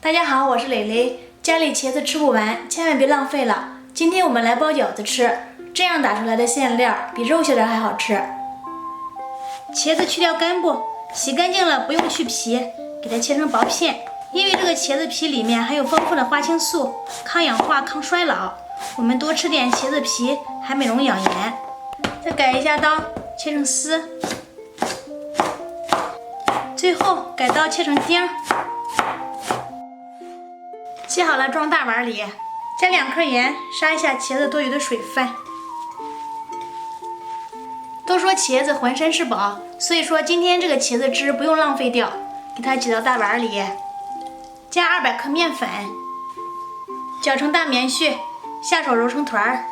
大家好，我是蕾蕾。家里茄子吃不完，千万别浪费了。今天我们来包饺子吃，这样打出来的馅料比肉馅料还好吃。茄子去掉根部，洗干净了不用去皮，给它切成薄片。因为这个茄子皮里面含有丰富的花青素，抗氧化、抗衰老。我们多吃点茄子皮，还美容养颜。再改一下刀，切成丝。最后改刀切成丁。切好了，装大碗里，加2颗盐，杀一下茄子多余的水分。都说茄子浑身是宝，所以说今天这个茄子汁不用浪费掉，给它挤到大碗里，加200克面粉，搅成大棉絮，下手揉成团儿。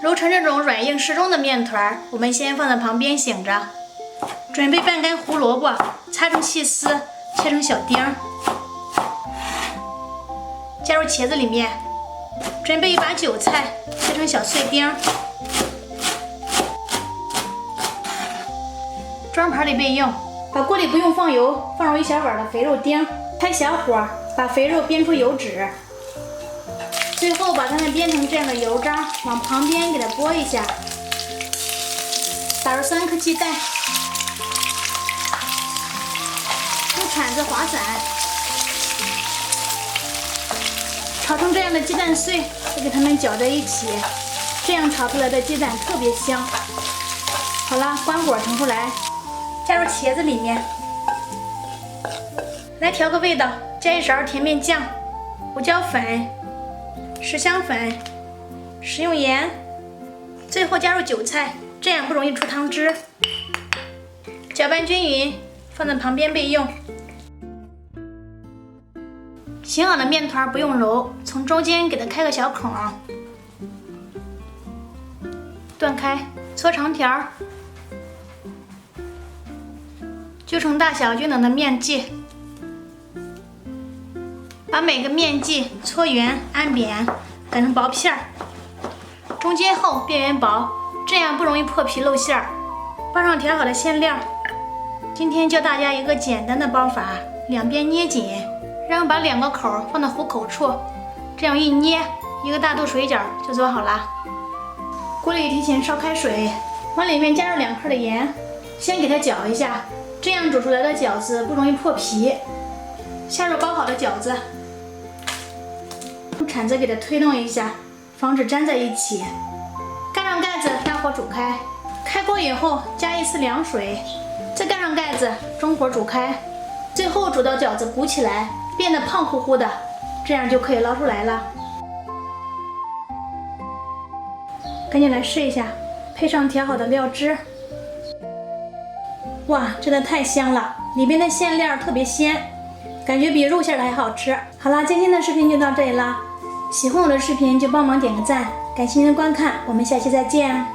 揉成这种软硬适中的面团，我们先放在旁边醒着。准备半根胡萝卜，擦成细丝，切成小丁儿，加入茄子里面。准备一把韭菜，切成小碎丁儿，装盘里备用。把锅里不用放油，放入1小碗的肥肉丁，开小火把肥肉煸出油脂。最后把它们煸成这样的油渣，往旁边给它拨一下，打入3颗鸡蛋。用铲子划散，炒成这样的鸡蛋碎，再给它们搅在一起，这样炒出来的鸡蛋特别香。好了，关火盛出来，加入茄子里面，来调个味道，加1勺甜面酱、胡椒粉、十香粉、食用盐，最后加入韭菜，这样不容易出汤汁。搅拌均匀，放在旁边备用。醒好的面团不用揉，从中间给它开个小孔，断开，搓长条，揪成大小均等的面剂，把每个面剂搓圆按扁，擀成薄片儿，中间厚边缘薄，这样不容易破皮露馅儿。包上调好的馅料。今天教大家一个简单的包法，两边捏紧，然后把2个口放到虎口处，这样一捏，一个大肚水饺就做好了。锅里提前烧开水，往里面加入2克的盐，先给它搅一下，这样煮出来的饺子不容易破皮。下入包好的饺子，用铲子给它推动一下，防止粘在一起。盖上盖子，大火煮开。开锅以后加1次凉水，再盖上盖子，中火煮开。最后煮到饺子鼓起来，变得胖乎乎的，这样就可以捞出来了。赶紧来试一下，配上调好的料汁。哇，真的太香了，里边的馅料特别鲜，感觉比肉馅的还好吃。好啦，今天的视频就到这里啦，喜欢我的视频就帮忙点个赞，感谢您的观看，我们下期再见。